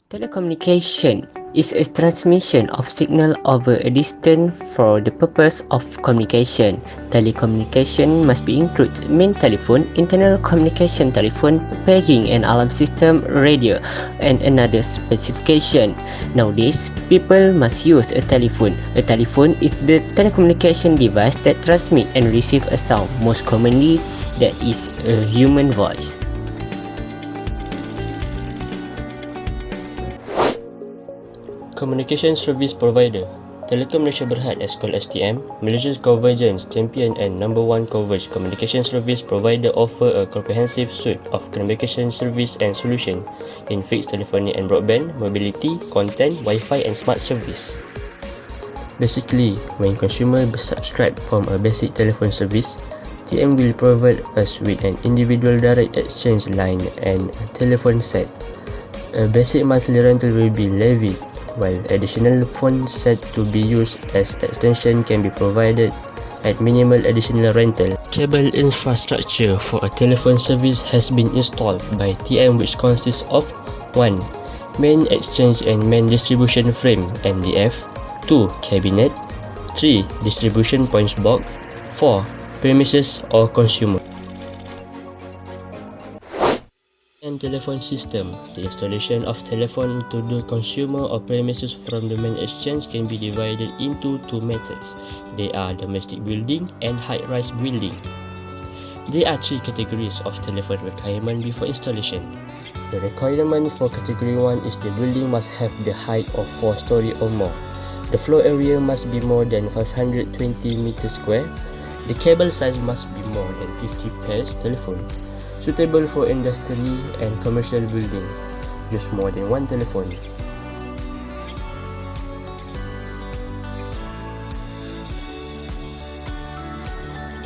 Telecommunication is a transmission of signal over a distance for the purpose of communication. Telecommunication must be include main telephone, internal communication telephone, paging and alarm system, radio, and another specification. Nowadays, people must use a telephone. A telephone is the telecommunication device that transmit and receive a sound. Most commonly, that is a human voice. Communication Service Provider. Telekom Malaysia Berhad as called STM, Malaysia's convergence champion and number one converged communication service provider offer a comprehensive suite of communication service and solution in fixed telephony and broadband, mobility, content, Wi-Fi and smart service. Basically, when consumer subscribe from a basic telephone service, TM will provide us with an individual direct exchange line and a telephone set. A basic monthly rental will be levied, while additional phone set to be used as extension can be provided at minimal additional rental. Cable infrastructure for a telephone service has been installed by TM, which consists of 1. Main exchange and main distribution frame MDF, 2. Cabinet, 3. Distribution points box, 4. Premises or consumer. And telephone system. The installation of telephone to the consumer or premises from the main exchange can be divided into two methods. They are domestic building and high-rise building. There are three categories of telephone requirement before installation. The requirement for category 1 is the building must have the height of 4 story or more. The floor area must be more than 520 meters square. The cable size must be more than 50 pairs telephone. Suitable for industry and commercial building. Use more than one telephone.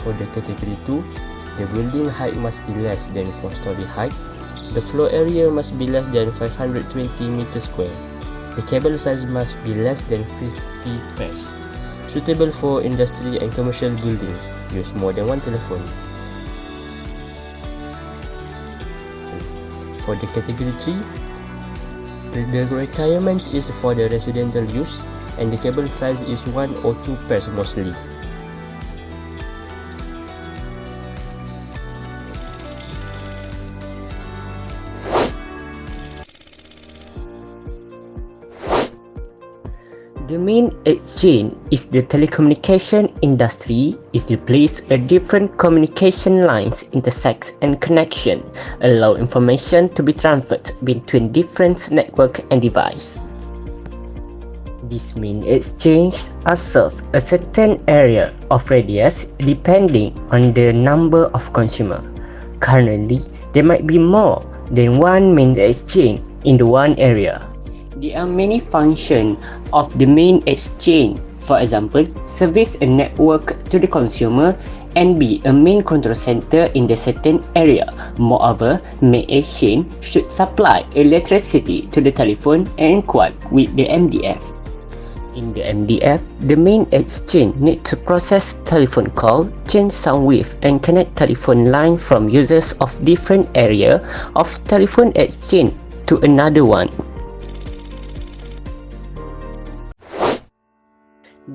For the category 2, the building height must be less than 4 story height. The floor area must be less than 520 meters square. The cable size must be less than 50 pairs. Suitable for industry and commercial buildings. Use more than one telephone. For the category 3, the requirements is for the residential use and the cable size is 1 or 2 pairs mostly. The main exchange is the telecommunication industry is the place where different communication lines intersect and connection allow information to be transferred between different network and device. This main exchange are serve a certain area of radius depending on the number of consumer. Currently, there might be more than one main exchange in the one area. There are many functions of the main exchange. For example, service a network to the consumer and be a main control center in the certain area. Moreover, main exchange should supply electricity to the telephone and equipped with the MDF. In the MDF, the main exchange needs to process telephone call, change sound wave and connect telephone line from users of different area of telephone exchange to another one.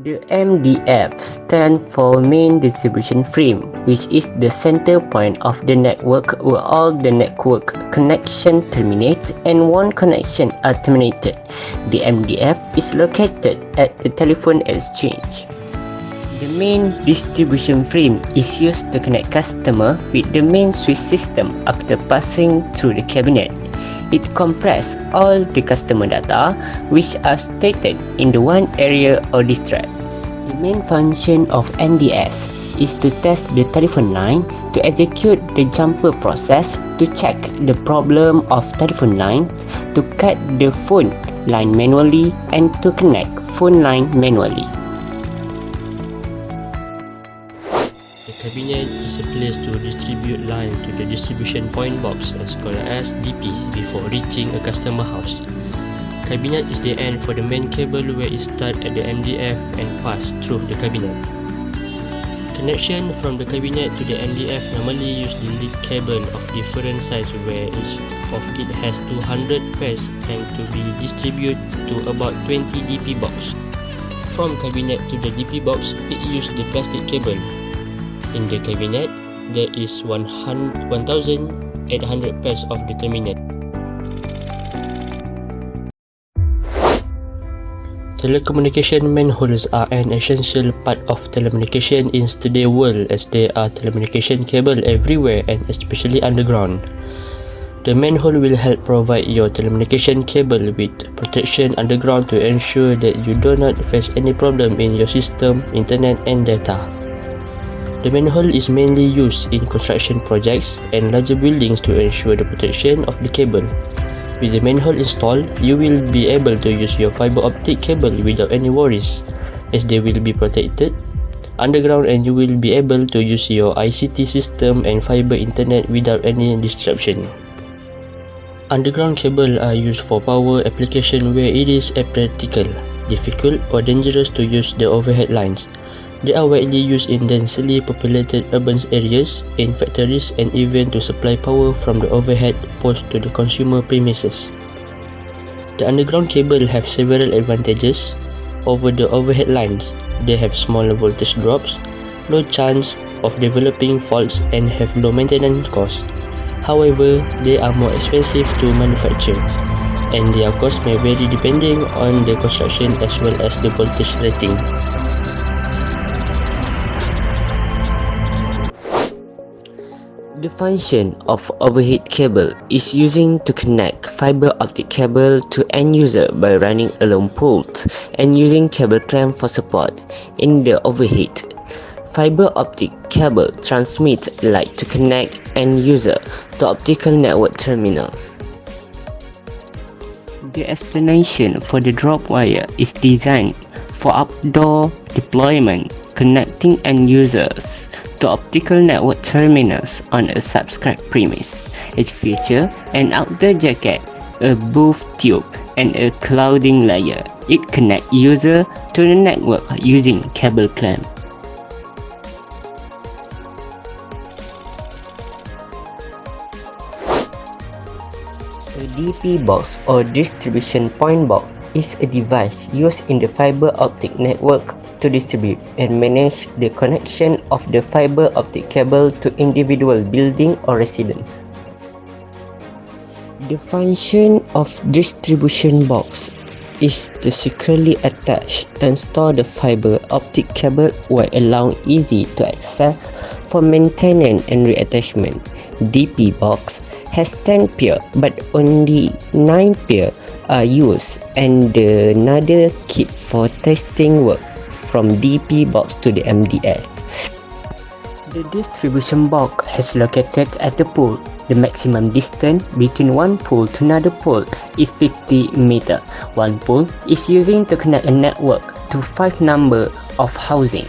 The MDF stands for Main Distribution Frame, which is the center point of the network where all the network connections terminate and one connection are terminated. The MDF is located at the telephone exchange. The main distribution frame is used to connect customer with the main switch system after passing through the cabinet. It compresses all the customer data which are stated in the one area or district. The main function of MDS is to test the telephone line, to execute the jumper process, to check the problem of telephone line, to cut the phone line manually and to connect phone line manually. The cabinet is a place to distribute line to the distribution point box as called as DP before reaching a customer house. Cabinet is the end for the main cable where it starts at the MDF and pass through the cabinet. Connection from the cabinet to the MDF normally use the lead cable of different size where each of it has 200 pairs and to be distributed to about 20 DP box. From cabinet to the DP box, it uses the plastic cable. In the cabinet, there is 1,800 pairs of the terminate. Telecommunication manholes are an essential part of telecommunication in today's world as there are telecommunication cables everywhere and especially underground. The manhole will help provide your telecommunication cable with protection underground to ensure that you do not face any problem in your system, internet and data. The manhole is mainly used in construction projects and larger buildings to ensure the protection of the cable. With the manhole installed, you will be able to use your fiber optic cable without any worries, as they will be protected underground and you will be able to use your ICT system and fiber internet without any disruption. Underground cables are used for power application where it is impractical, difficult or dangerous to use the overhead lines. They are widely used in densely populated urban areas, in factories and even to supply power from the overhead post to the consumer premises. The underground cable have several advantages over the overhead lines. They have smaller voltage drops, low chance of developing faults and have low maintenance costs. However, they are more expensive to manufacture, and their cost may vary depending on the construction as well as the voltage rating. The function of overhead cable is using to connect fiber optic cable to end user by running a long pole and using cable clamp for support. In the overhead, fiber optic cable transmits light to connect end user to optical network terminals. The explanation for the drop wire is designed for outdoor deployment, connecting end users to optical network terminals on a subscribed premise. It features an outer jacket, a booth tube, and a clouding layer. It connects user to the network using cable clamp. A DP box or distribution point box is a device used in the fiber optic network to distribute and manage the connection of the fiber optic cable to individual building or residence. The function of distribution box is to securely attach and store the fiber optic cable while allowing easy to access for maintenance and reattachment. DP box has 10 pairs but only 9 pairs are used and the another keep for testing work from DP box to the MDF. The distribution box is located at the pole. The maximum distance between one pole to another pole is 50 meters. One pole is using to connect a network to 5 number of housing.